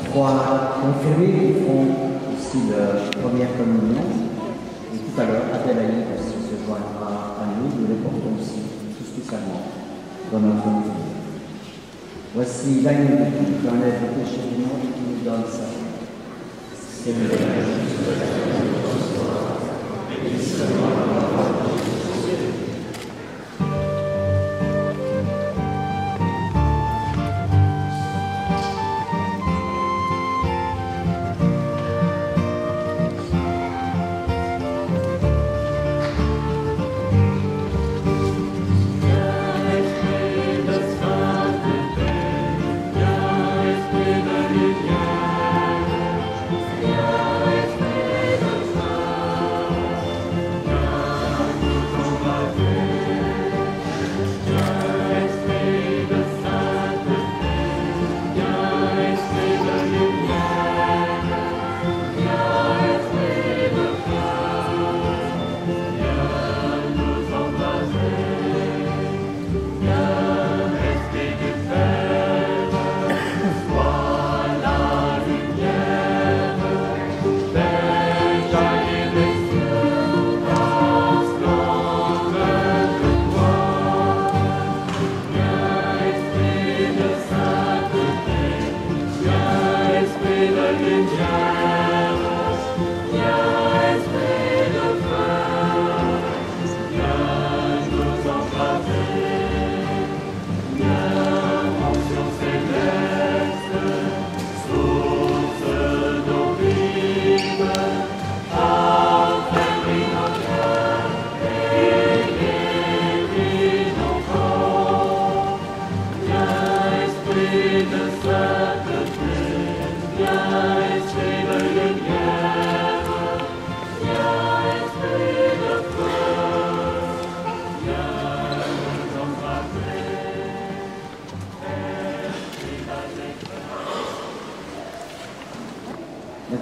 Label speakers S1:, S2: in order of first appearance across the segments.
S1: trois confirmés qui font ici leur première communion. Et tout à l'heure, Adélaïde aussi se joindra à nous. Nous les portons aussi tout spécialement dans notre vie. Voici l'agneau qui enlève le péché du monde et qui nous donne sa vie. Seigneur,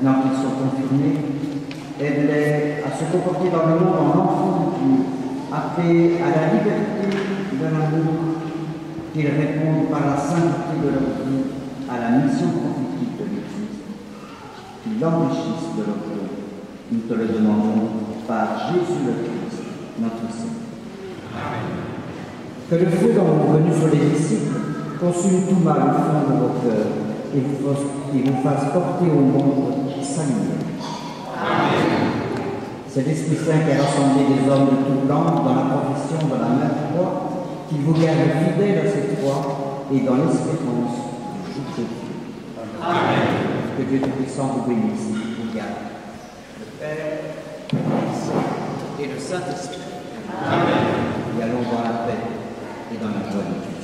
S1: maintenant qu'ils sont confirmés, elle est à se comporter dans le monde en enfant de Dieu, appelés à la liberté de l'amour, qu'ils répondent par la sainteté de leur vie à la mission prophétique de l'Église, qu'ils l'enrichissent de leur don. Nous te le demandons par Jésus le Christ, notre Seigneur. Amen. Que le feu d'amour venu sur les disciples consume tout mal au fond de vos cœurs et vous fasse porter au monde sa lumière. Amen. C'est l'Esprit Saint qui a rassemblé des hommes de tout genre dans la profession de la même foi, qu'il vous garde fidèles à cette foi et dans l'espérance du jour de Dieu. Amen. Que Dieu Tout-Puissant vous bénisse, vous garde. Le Père, le Fils et le Saint-Esprit. Amen. Et allons dans la paix et dans la joie de Christ.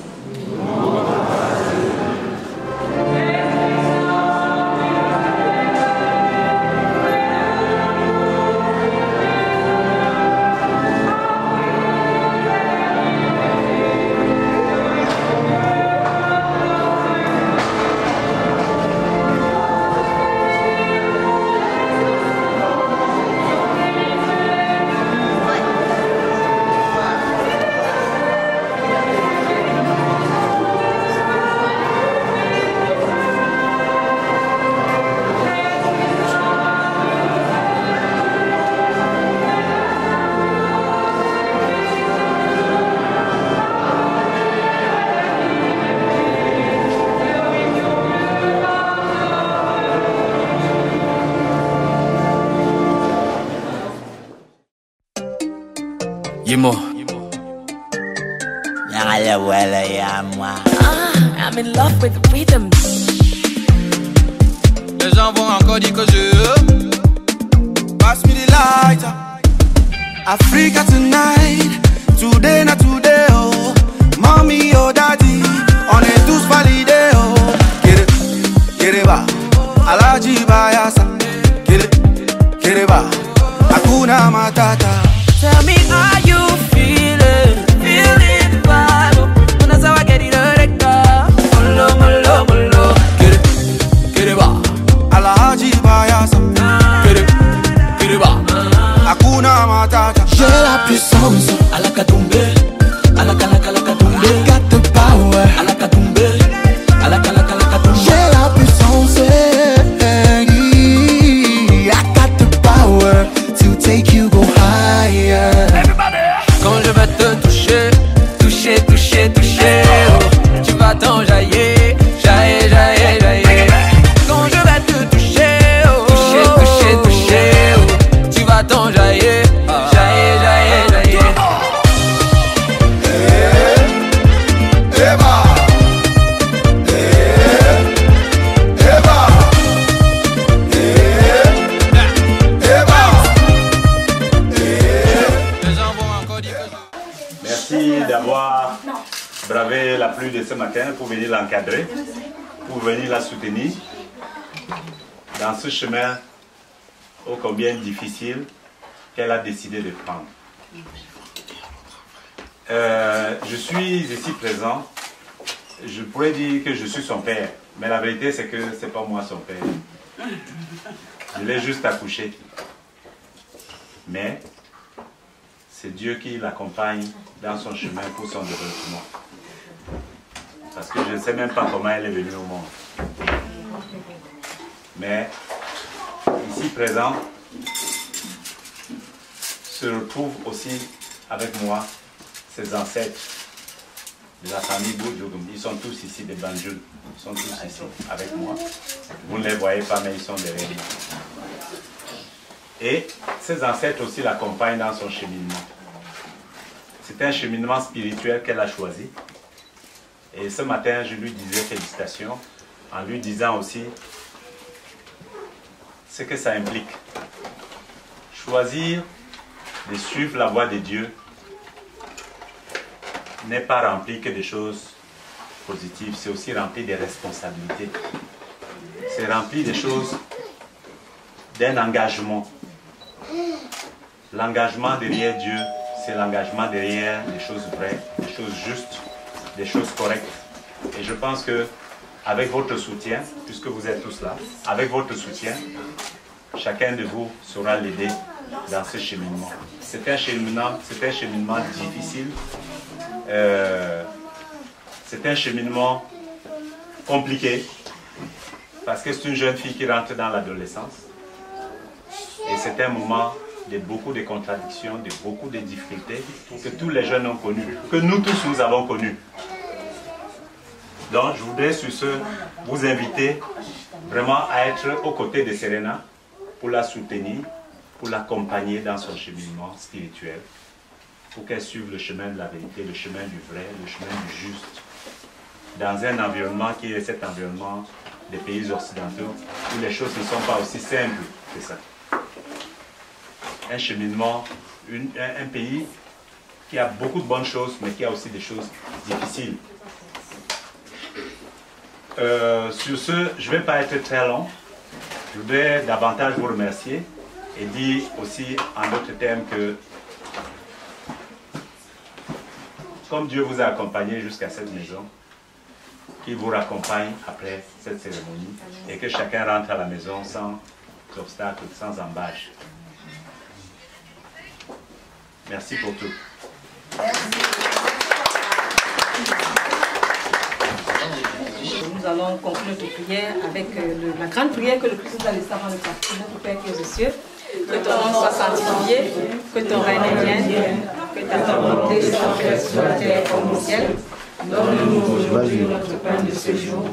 S2: Yemo.
S3: I'm in love with rhythm.
S2: Les gens vont encore dire que je pass me the light.
S4: Africa tonight, today not today oh. Mommy oh daddy, on est tous validés oh. Kireba, Alaji Bayasa. Kireba, Hakuna Matata.
S3: Tell me how you feeling, feeling vibe. Una sawa get it molo, molo, molo.
S4: Kireba, Alaji Bayasa. Kireba, Hakuna Matata.
S5: J'ai la puissance,
S3: Alakatumbe, alakalakalakatumbe.
S5: I got the power,
S3: Alakatumbe, alakalakalakatumbe.
S5: j'ai la puissance. avez la pluie de ce matin pour venir l'encadrer, pour venir la soutenir dans ce chemin ô combien difficile qu'elle a décidé de prendre. Je suis ici présent, je pourrais dire que je suis son père, mais la vérité c'est que ce n'est pas moi son père. Je l'ai juste accouché. Mais c'est Dieu qui l'accompagne dans son chemin pour son développement. Parce que je ne sais même pas comment elle est venue au monde. Mais ici présent se retrouve aussi avec moi ses ancêtres de la famille Boudjougum. Ils sont tous ici des Banjoul. Ils sont tous ici avec moi. Vous ne les voyez pas, mais ils sont derrière moi. Et ses ancêtres aussi l'accompagnent dans son cheminement. C'est un cheminement spirituel qu'elle a choisi. Et ce matin, je lui disais félicitations, en lui disant aussi ce que ça implique. Choisir de suivre la voie de Dieu n'est pas rempli que des choses positives, c'est aussi rempli de responsabilités. C'est rempli de choses, d'un engagement. L'engagement derrière Dieu, c'est l'engagement derrière des choses vraies, des choses justes, des choses correctes. Et je pense que avec votre soutien, puisque vous êtes tous là, avec votre soutien, chacun de vous saura l'aider dans ce cheminement. C'est un cheminement difficile. C'est un cheminement compliqué parce que c'est une jeune fille qui rentre dans l'adolescence et c'est un moment de beaucoup de contradictions, de beaucoup de difficultés que tous les jeunes ont connues, que nous tous nous avons connues. Donc je voudrais sur ce vous inviter vraiment à être aux côtés de Serena pour la soutenir, pour l'accompagner dans son cheminement spirituel, pour qu'elle suive le chemin de la vérité, le chemin du vrai, le chemin du juste, dans un environnement qui est cet environnement des pays occidentaux, où les choses ne sont pas aussi simples que ça. Un cheminement, un pays qui a beaucoup de bonnes choses, mais qui a aussi des choses difficiles. Sur ce, je ne vais pas être très long. Je voudrais davantage vous remercier et dire aussi en d'autres termes que comme Dieu vous a accompagné jusqu'à cette maison, qu'il vous raccompagne après cette cérémonie et que chacun rentre à la maison sans obstacle, sans embâche. Merci pour tout.
S6: Nous allons conclure notre prière avec la grande prière que le Christ nous a laissée avant de partir. Notre Père qui est aux cieux, que ton nom soit sanctifié, que ton règne vienne, que ta volonté soit faite sur la terre comme au ciel. Donne-nous aujourd'hui notre pain de ce jour.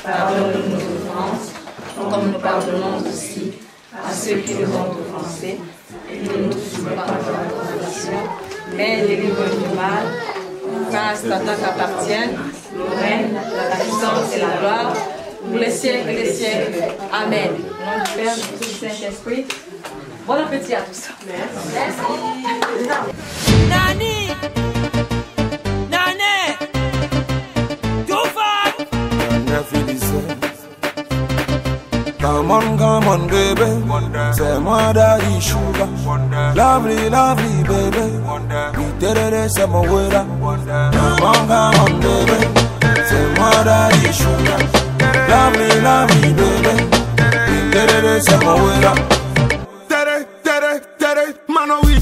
S6: Pardonne-nous nos offenses, comme nous pardonnons aussi à ceux qui nous ont offensés. Et ne nous soumets pas à la tentation, mais délivre-nous du mal. Car c'est à toi qu'appartiennent le règne, la puissance et la gloire, pour les siècles et les siècles. Amen. Au nom du Père, du Fils et du Saint-Esprit. Bon appétit à tous. Merci.
S3: Nani, Nane, Toufa.
S4: Come on, baby. C'est moi, Daddy Sugar. Lovely, lovely, baby. C'est mon wera. Come on, baby. C'est moi, Daddy Sugar. Lovely, lovely, baby. C'est mon wera. Mano, we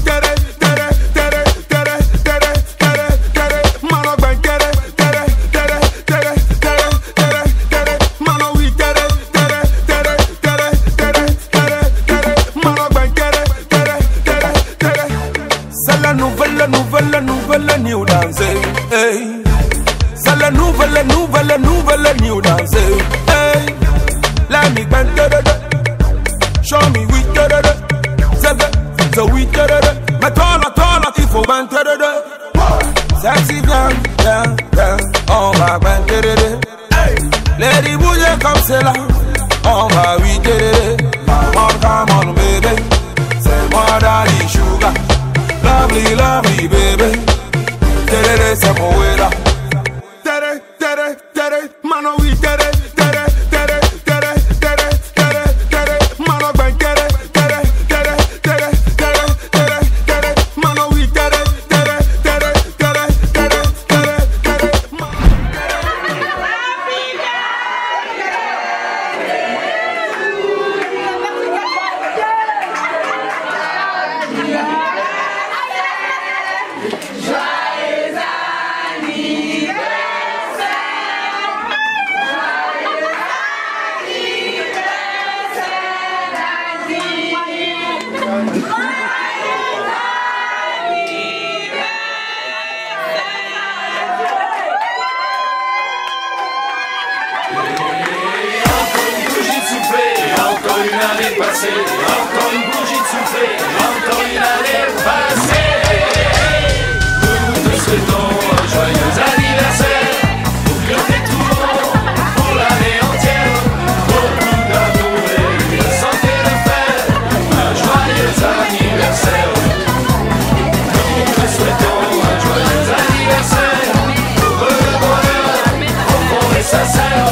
S4: nouvelle new dance, hey. C'est la nouvelle new dance, hey. Let me bend, show me we, so we, mais toi, il faut bend, sexy bien, on va bend, hey. Lady bouger comme c'est là, on va oui, come on, baby, c'est moi Daddy Sugar. Lovely, lovely, baby. C'est mon wera. Encore une année passée, encore une bougie de soufflé, encore une année passée. Nous te souhaitons un joyeux anniversaire, pour que tes tours pour l'année entière, beaucoup d'amour et de santé de fer, un joyeux anniversaire. Nous te souhaitons un joyeux anniversaire, pour le bonheur, profond et sincère,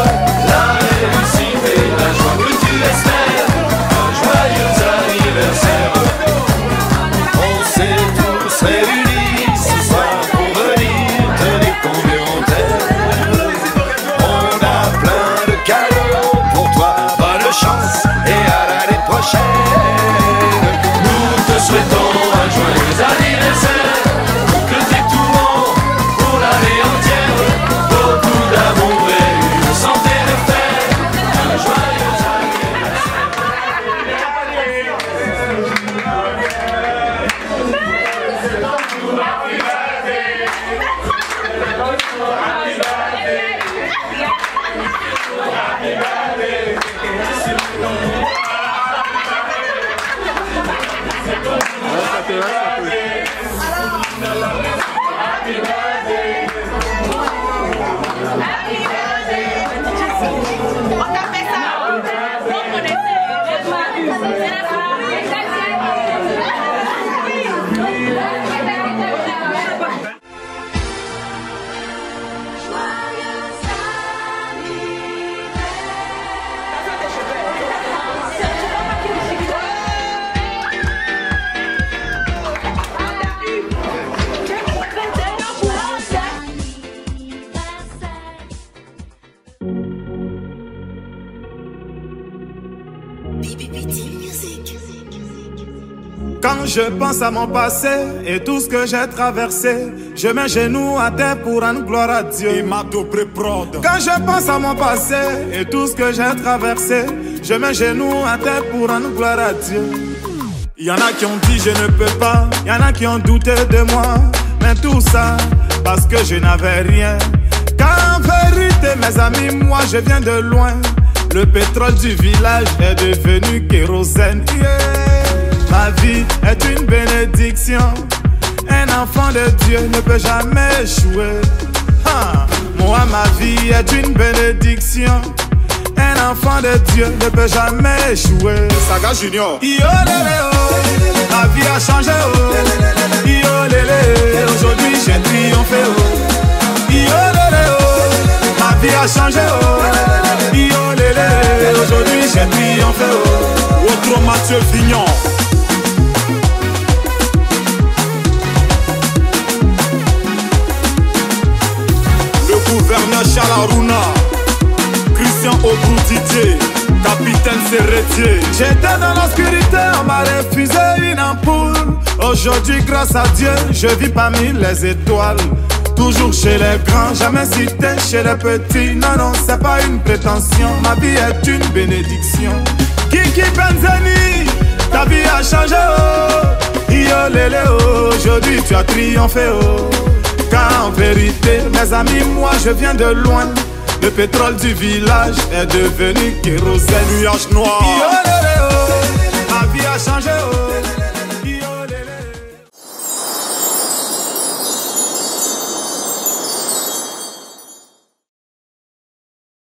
S4: la réussite et la joie que tu espères. On s'est tous réunis ce soir pour venir te dire combien on t'aime. On a plein de cadeaux pour toi, bonne chance et à l'année prochaine. Nous te souhaitons un joyeux anniversaire, que t'aies tout bon pour l'année entière, beaucoup d'amour et une santé de fer, un joyeux anniversaire.
S7: Quand je pense à mon passé et tout ce que j'ai traversé, je mets genoux à terre pour rendre gloire à Dieu. Quand je pense à mon passé et tout ce que j'ai traversé, je mets genoux à terre pour rendre gloire à Dieu. Il y en a qui ont dit je ne peux pas, il y en a qui ont douté de moi, mais tout ça parce que je n'avais rien. Car en vérité mes amis, moi je viens de loin. Le pétrole du village est devenu kérosène. Ma vie est une bénédiction. Un enfant de Dieu ne peut jamais échouer. Moi, ma vie est une bénédiction. Un enfant de Dieu ne peut jamais échouer. Saga Junior. Yo lélé oh, ma vie a changé oh. Yo lélé, aujourd'hui j'ai triomphé oh. Yo lélé oh, ma vie a changé oh. Yo lélé, aujourd'hui j'ai triomphé oh. Autre Mathieu Vignon. Gouverneur Chalaruna, Christian Obrou Didier, capitaine Serretier. J'étais dans l'obscurité, on m'a refusé une ampoule. Aujourd'hui, grâce à Dieu, je vis parmi les étoiles. Toujours chez les grands, jamais cité chez les petits. Non, non, c'est pas une prétention, ma vie est une bénédiction. Kiki Benzeni, ta vie a changé oh. Yo lélé oh, aujourd'hui tu as triomphé oh. Car en vérité, mes amis, moi je viens de loin. Le pétrole du village est devenu kérosène. Nuage noir. Yo lélé oh, ma vie a changé oh.